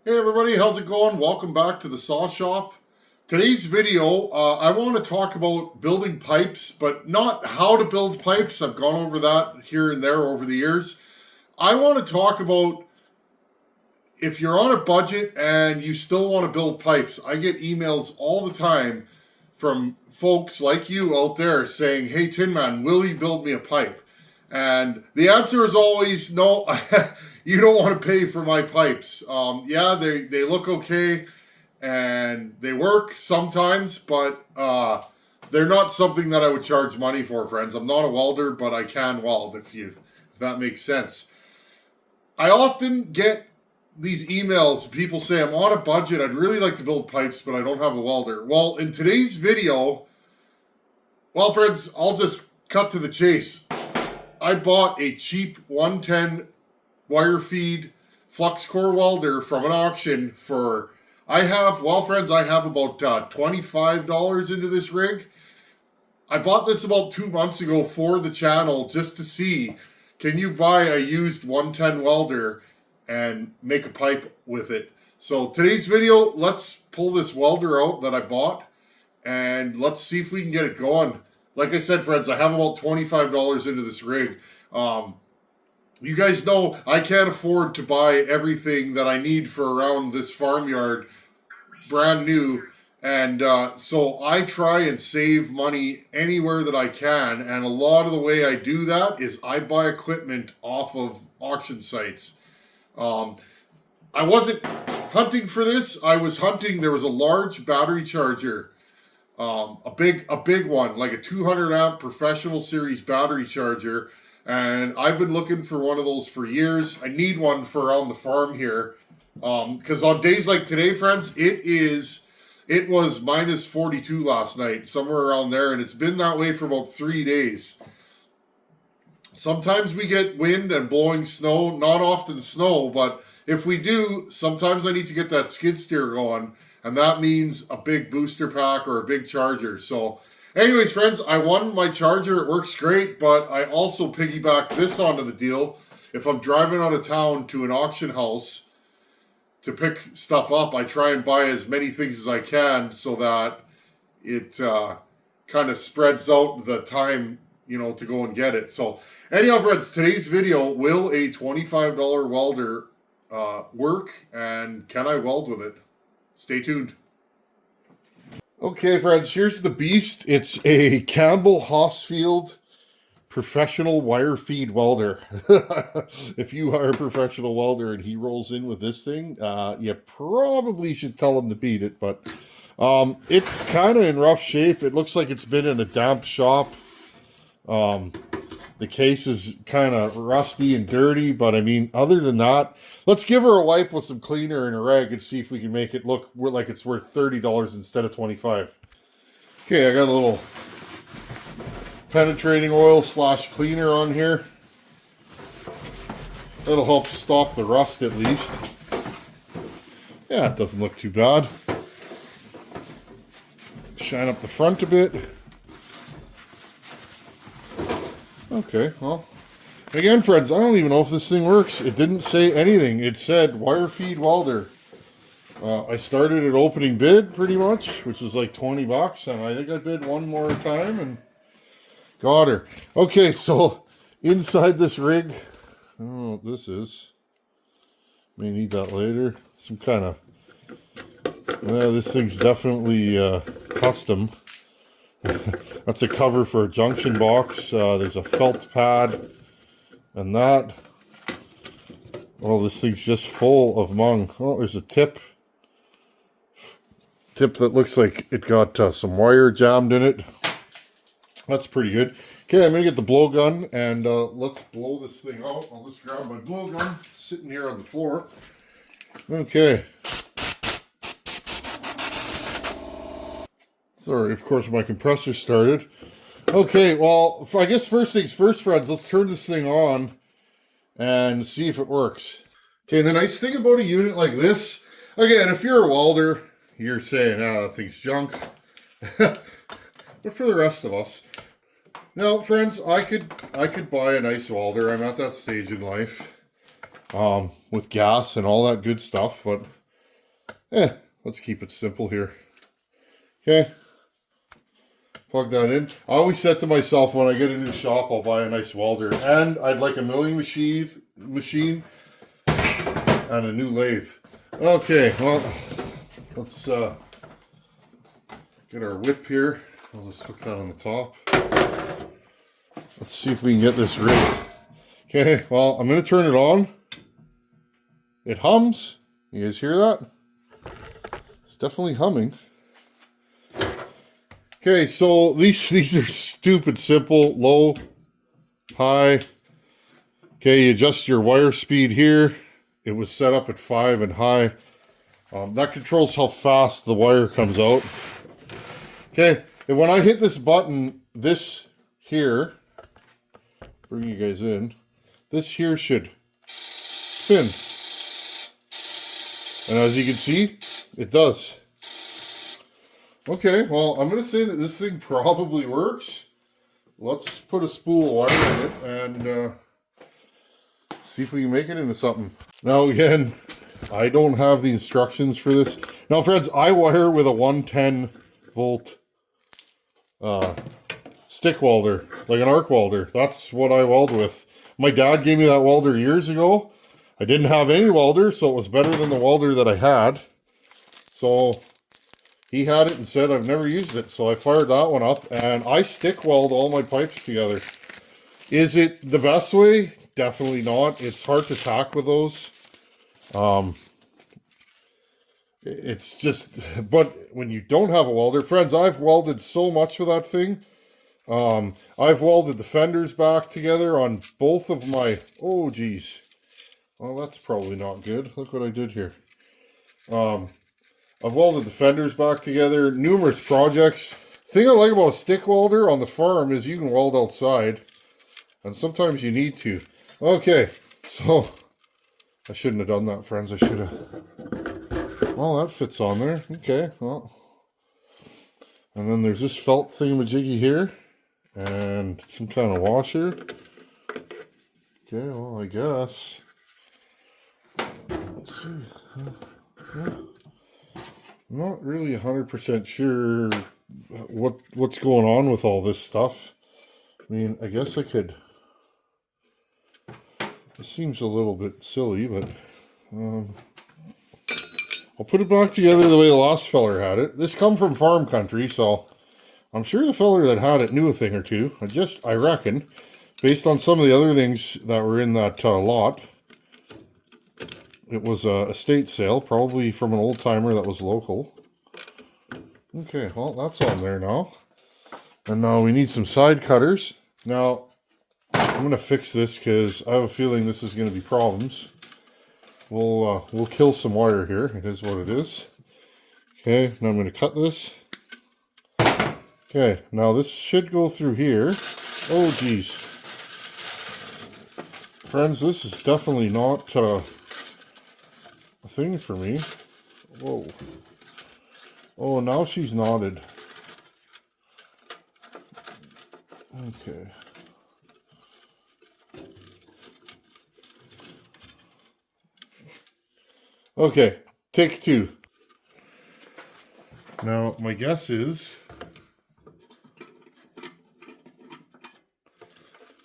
Hey everybody, how's it going? Welcome back to the Saw Shop. Today's video, I want to talk about building pipes, but not how to build pipes. I've gone over that here and there over the years. I want to talk about if you're on a budget and you still want to build pipes. I get emails all the time from folks like you out there saying, "Hey Tin Man, will you build me a pipe?" And the answer is always no. You don't want to pay for my pipes. Yeah, they look okay and they work sometimes, but they're not something that I would charge money for, friends. I'm not a welder, but I can weld if that makes sense. I often get these emails. People say, "I'm on a budget. I'd really like to build pipes, but I don't have a welder." Well, in today's video, friends, I'll just cut to the chase. I bought a cheap 110 wire feed flux core welder from an auction for, I have about $25 into this rig. I bought this about 2 months ago for the channel just to see, can you buy a used 110 welder and make a pipe with it? So today's video, let's pull this welder out that I bought and let's see if we can get it going. Like I said, friends, I have about $25 into this rig. You guys know I can't afford to buy everything that I need for around this farmyard brand new. And so I try and save money anywhere that I can. And a lot of the way I do that is I buy equipment off of auction sites. I wasn't hunting for this. I was hunting, there was a large battery charger. A big one, like a 200 amp professional series battery charger. And I've been looking for one of those for years. I need one for around the farm here. Because on days like today, friends, it was minus 42 last night, somewhere around there. And it's been that way for about 3 days. Sometimes we get wind and blowing snow, not often snow, but if we do, sometimes I need to get that skid steer going. And that means a big booster pack or a big charger. So anyways, friends, I won my charger. It works great, but I also piggyback this onto the deal. If I'm driving out of town to an auction house to pick stuff up, I try and buy as many things as I can so that it kind of spreads out the time, to go and get it. So anyhow, friends, today's video, will a $25 welder work, and can I weld with it? Stay tuned. Okay, friends, here's the beast. It's a Campbell Hosfield professional wire feed welder. If you are a professional welder and he rolls in with this thing, you probably should tell him to beat it, but it's kind of in rough shape. It looks like it's been in a damp shop. The case is kind of rusty and dirty, but I mean, other than that, let's give her a wipe with some cleaner and a rag and see if we can make it look like it's worth $30 instead of $25. Okay, I got a little penetrating oil / cleaner on here. That'll help stop the rust at least. Yeah, it doesn't look too bad. Shine up the front a bit. Okay, well, again, friends, I don't even know if this thing works. It didn't say anything. It said wire feed welder. I started at opening bid pretty much, which is like $20, and I think I bid one more time and got her. Okay, so inside this rig, I don't know what this is. May need that later. Some kind of, this thing's definitely custom. That's a cover for a junction box. There's a felt pad and that. Oh, this thing's just full of mung. Oh, there's a tip that looks like it got some wire jammed in it. That's pretty good. Okay, I'm gonna get the blowgun and let's blow this thing out. I'll just grab my blowgun, sitting here on the floor. Okay. Sorry, of course, my compressor started. Okay, well, I guess first things first, friends, let's turn this thing on and see if it works. Okay, the nice thing about a unit like this, again, if you're a welder, you're saying, that thing's junk. But for the rest of us, now, friends, I could buy a nice welder. I'm at that stage in life with gas and all that good stuff, but Let's keep it simple here. Okay. Plug that in. I always said to myself, when I get a new shop, I'll buy a nice welder. And I'd like a milling machine and a new lathe. Okay, well, let's get our whip here. I'll just hook that on the top. Let's see if we can get this rigged. Okay, well, I'm going to turn it on. It hums. You guys hear that? It's definitely humming. Okay, so these are stupid simple. Low, high. Okay, you adjust your wire speed here. It was set up at 5 and high. That controls how fast the wire comes out. Okay, and when I hit this button, this here, bring you guys in, this here should spin. And as you can see, it does. Okay, well, I'm going to say that this thing probably works. Let's put a spool of wire in it and see if we can make it into something. Now, again, I don't have the instructions for this. Now, friends, I wire with a 110 volt stick welder, like an arc welder. That's what I weld with. My dad gave me that welder years ago. I didn't have any welder, so it was better than the welder that I had. So he had it and said I've never used it, so I fired that one up, and I stick weld all my pipes together. Is it the best way? Definitely not. It's hard to tack with those. It's just, but when you don't have a welder, friends, I've welded so much with that thing. I've welded the fenders back together on both of my, oh geez. Well, that's probably not good. Look what I did here. I've welded the fenders back together, numerous projects. Thing I like about a stick welder on the farm is you can weld outside, and sometimes you need to. Okay, so I shouldn't have done that, friends. I should have. Well, that fits on there. Okay, well. And then there's this felt thingamajiggy here, and some kind of washer. Okay, well, I guess. Let's see. Yeah. I'm not really 100% sure what's going on with all this stuff. I mean, I guess I could. It seems a little bit silly, but I'll put it back together the way the last feller had it. This come from farm country, so I'm sure the feller that had it knew a thing or two. I reckon, based on some of the other things that were in that lot. It was a estate sale, probably from an old timer that was local. Okay, well, that's on there now. And now we need some side cutters. Now, I'm going to fix this because I have a feeling this is going to be problems. We'll kill some wire here. It is what it is. Okay, now I'm going to cut this. Okay, now this should go through here. Oh, geez. Friends, this is definitely not a thing for me. Whoa. Oh, now she's knotted. Okay. Okay, take two. Now, my guess is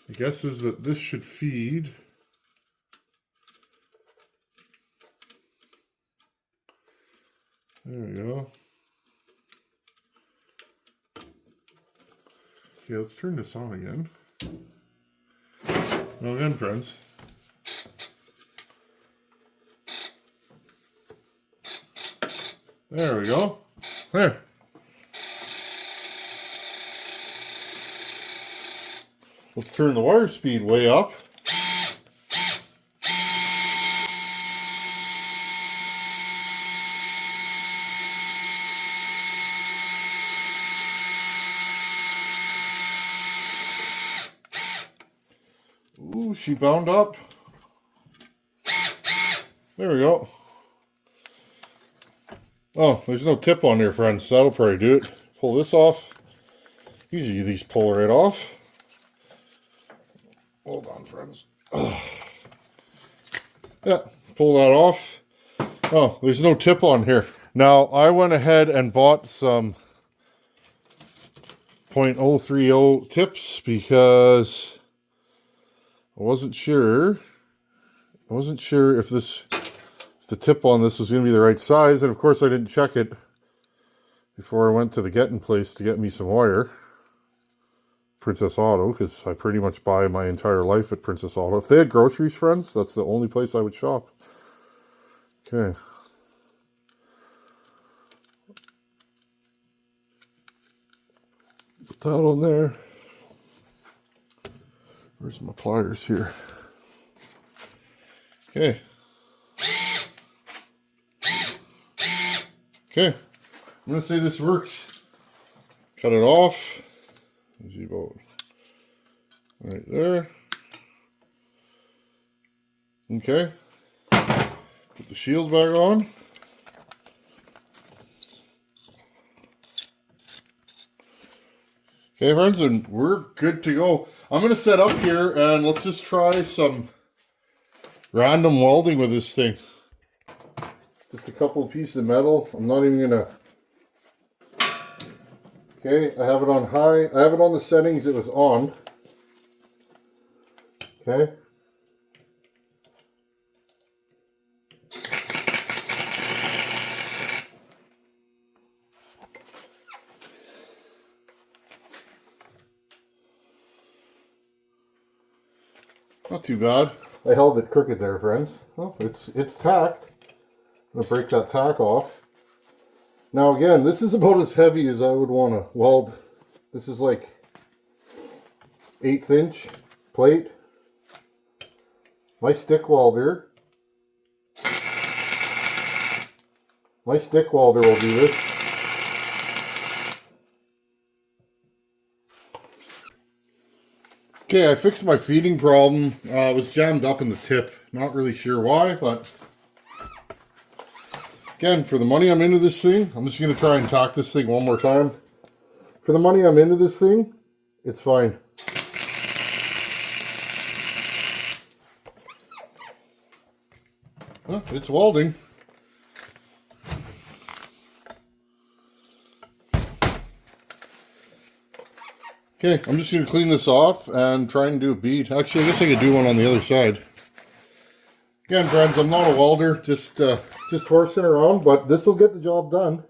that this should feed there we go. Okay, let's turn this on again. Now again, friends. There we go. There. Let's turn the wire speed way up. Ooh, she bound up. There we go. Oh, there's no tip on there, friends. That'll probably do it. Pull this off. Usually these pull right off. Hold on, friends. Yeah, pull that off. Oh, there's no tip on here. Now, I went ahead and bought some .030 tips because I wasn't sure. If the tip on this was going to be the right size, and of course I didn't check it before I went to the getting place to get me some wire. Princess Auto, because I pretty much buy my entire life at Princess Auto. If they had groceries, friends, that's the only place I would shop. Okay. Put that on there. Where's my pliers here? Okay. Okay. I'm going to say this works. Cut it off. Easy about right there. Okay. Put the shield back on. Okay, friends, and we're good to go. I'm going to set up here and let's just try some random welding with this thing. Just a couple of pieces of metal. I'm not even going to... Okay, I have it on high. I have it on the settings it was on. Okay. Not too bad. I held it crooked there, friends. Oh, it's tacked. I'm going to break that tack off. Now again, this is about as heavy as I would want to weld. This is like 1/8 inch plate. My stick welder will do this. Okay, I fixed my feeding problem. It was jammed up in the tip. Not really sure why, but again, for the money I'm into this thing, I'm just going to try and tack this thing one more time. For the money I'm into this thing, it's fine. Well, it's welding. Okay, I'm just going to clean this off and try and do a bead. Actually, I guess I could do one on the other side. Again, friends, I'm not a welder, just horsing around, but this will get the job done.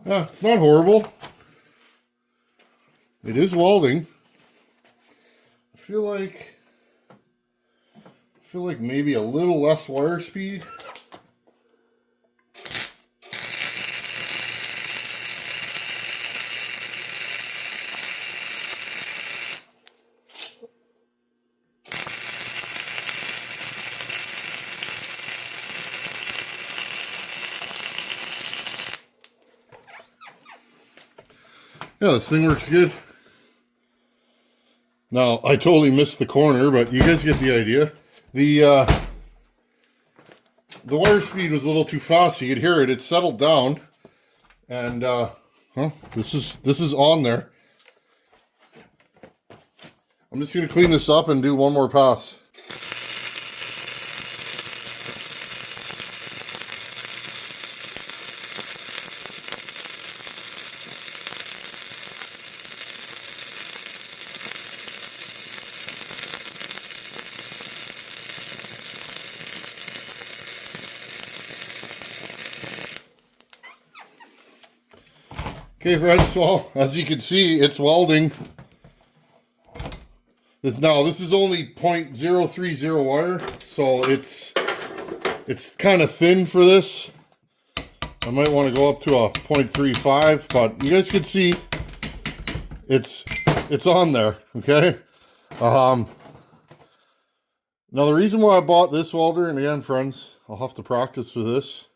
Yeah, it's not horrible. It is welding. I feel like maybe a little less wire speed. Yeah, this thing works good. Now, I totally missed the corner, but you guys get the idea. The wire speed was a little too fast. You could hear it. It settled down, and this is on there. I'm just going to clean this up and do one more pass. Okay, friends, well, as you can see, it's welding. This is only .030 wire, so it's kind of thin for this. I might want to go up to a .35, but you guys can see it's on there, okay? Now the reason why I bought this welder, and again, friends, I'll have to practice with this.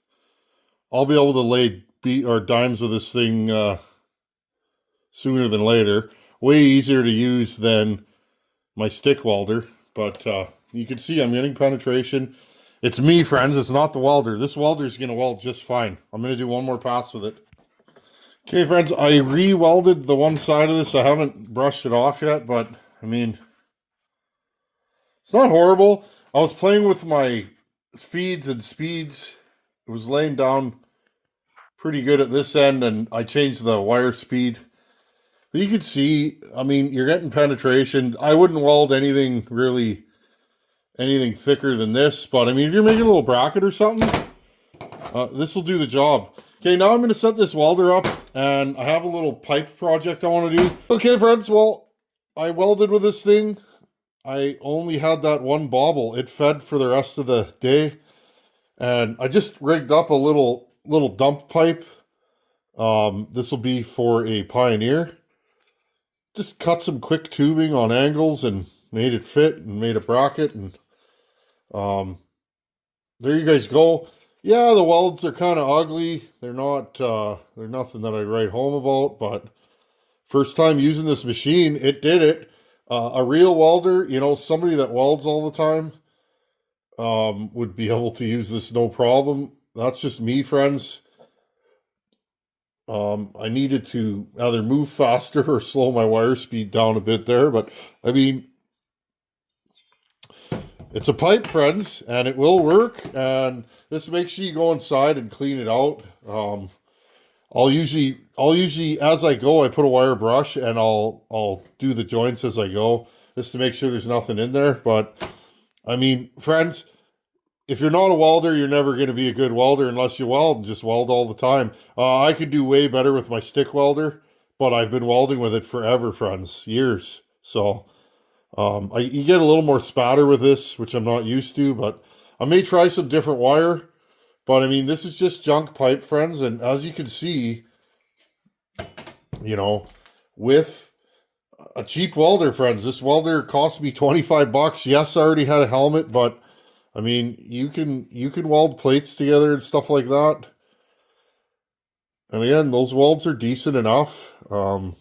I'll be able to lay dimes with this thing sooner than later. Way easier to use than my stick welder, but you can see I'm getting penetration. It's me, friends. It's not the welder. This welder is going to weld just fine. I'm going to do one more pass with it. Okay, friends, I re-welded the one side of this. I haven't brushed it off yet, but I mean, it's not horrible. I was playing with my feeds and speeds. It was laying down pretty good at this end, and I changed the wire speed. But you can see, I mean, you're getting penetration. I wouldn't weld anything really, anything thicker than this, but I mean, if you're making a little bracket or something, this will do the job. Okay, now I'm going to set this welder up, and I have a little pipe project I want to do. Okay, friends, well, I welded with this thing. I only had that one bobble. It fed for the rest of the day, and I just rigged up a little dump pipe. This will be for a Pioneer. Just cut some quick tubing on angles and made it fit and made a bracket, and there you guys go. Yeah, the welds are kind of ugly. They're not, they're nothing that I'd write home about, but first time using this machine, it did it. A real welder, you know, somebody that welds all the time, would be able to use this no problem. That's just me, friends. I needed to either move faster or slow my wire speed down a bit there, but I mean, it's a pipe, friends, and it will work. And just make sure you go inside and clean it out. I'll usually as I go, I put a wire brush and I'll do the joints as I go, just to make sure there's nothing in there. But I mean, friends, if you're not a welder, you're never going to be a good welder unless you weld and just weld all the time. I could do way better with my stick welder, but I've been welding with it forever, friends, years. So you get a little more spatter with this, which I'm not used to, but I may try some different wire. But I mean, this is just junk pipe, friends, and as you can see, you know, with a cheap welder, friends, this welder cost me 25 bucks. Yes, I already had a helmet, but I mean, you can weld plates together and stuff like that. And again, those welds are decent enough. You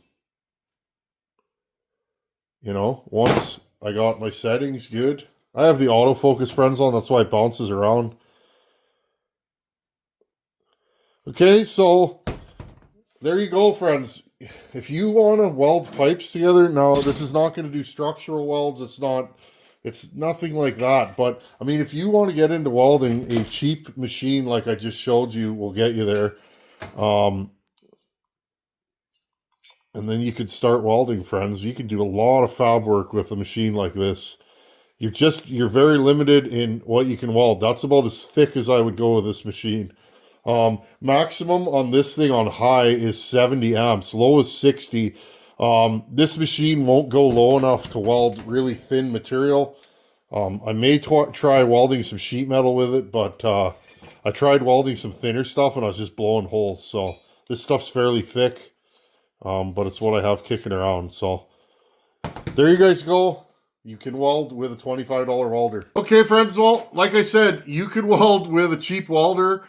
know, once I got my settings good. I have the autofocus, friends, on. That's why it bounces around. Okay, so there you go, friends. If you want to weld pipes together, no, this is not going to do structural welds. It's nothing like that. But I mean, if you want to get into welding, a cheap machine like I just showed you will get you there. And then you could start welding, friends. You can do a lot of fab work with a machine like this. You're very limited in what you can weld. That's about as thick as I would go with this machine. Maximum on this thing on high is 70 amps, low is 60. This machine won't go low enough to weld really thin material. I may try welding some sheet metal with it, but I tried welding some thinner stuff and I was just blowing holes. So this stuff's fairly thick, but it's what I have kicking around. So there you guys go. You can weld with a $25 welder. Okay, friends, well, like I said, you could weld with a cheap welder.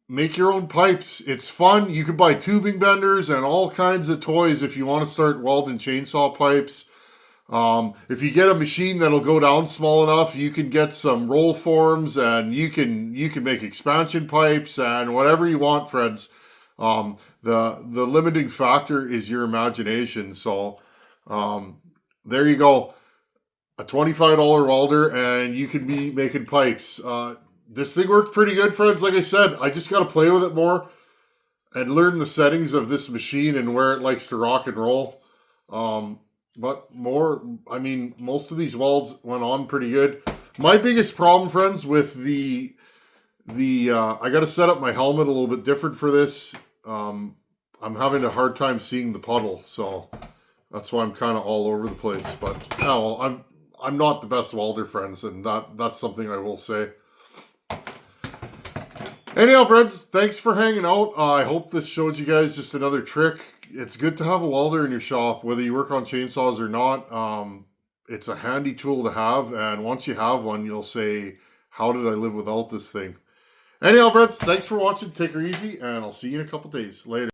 Make your own pipes. It's fun. You can buy tubing benders and all kinds of toys if you want to start welding chainsaw pipes. If you get a machine that'll go down small enough, you can get some roll forms and you can make expansion pipes and whatever you want, friends. The limiting factor is your imagination. So, there you go. A $25 welder and you can be making pipes. This thing worked pretty good, friends. Like I said, I just got to play with it more and learn the settings of this machine and where it likes to rock and roll. But more, I mean, most of these welds went on pretty good. My biggest problem, friends, with the I got to set up my helmet a little bit different for this. I'm having a hard time seeing the puddle, so that's why I'm kind of all over the place. But oh, well, I'm not the best welder, friends, and that's something I will say. Anyhow, friends, thanks for hanging out. I hope this showed you guys just another trick. It's good to have a welder in your shop, whether you work on chainsaws or not. It's a handy tool to have, and once you have one, you'll say, how did I live without this thing? Anyhow, friends, thanks for watching. Take her easy, and I'll see you in a couple days. Later.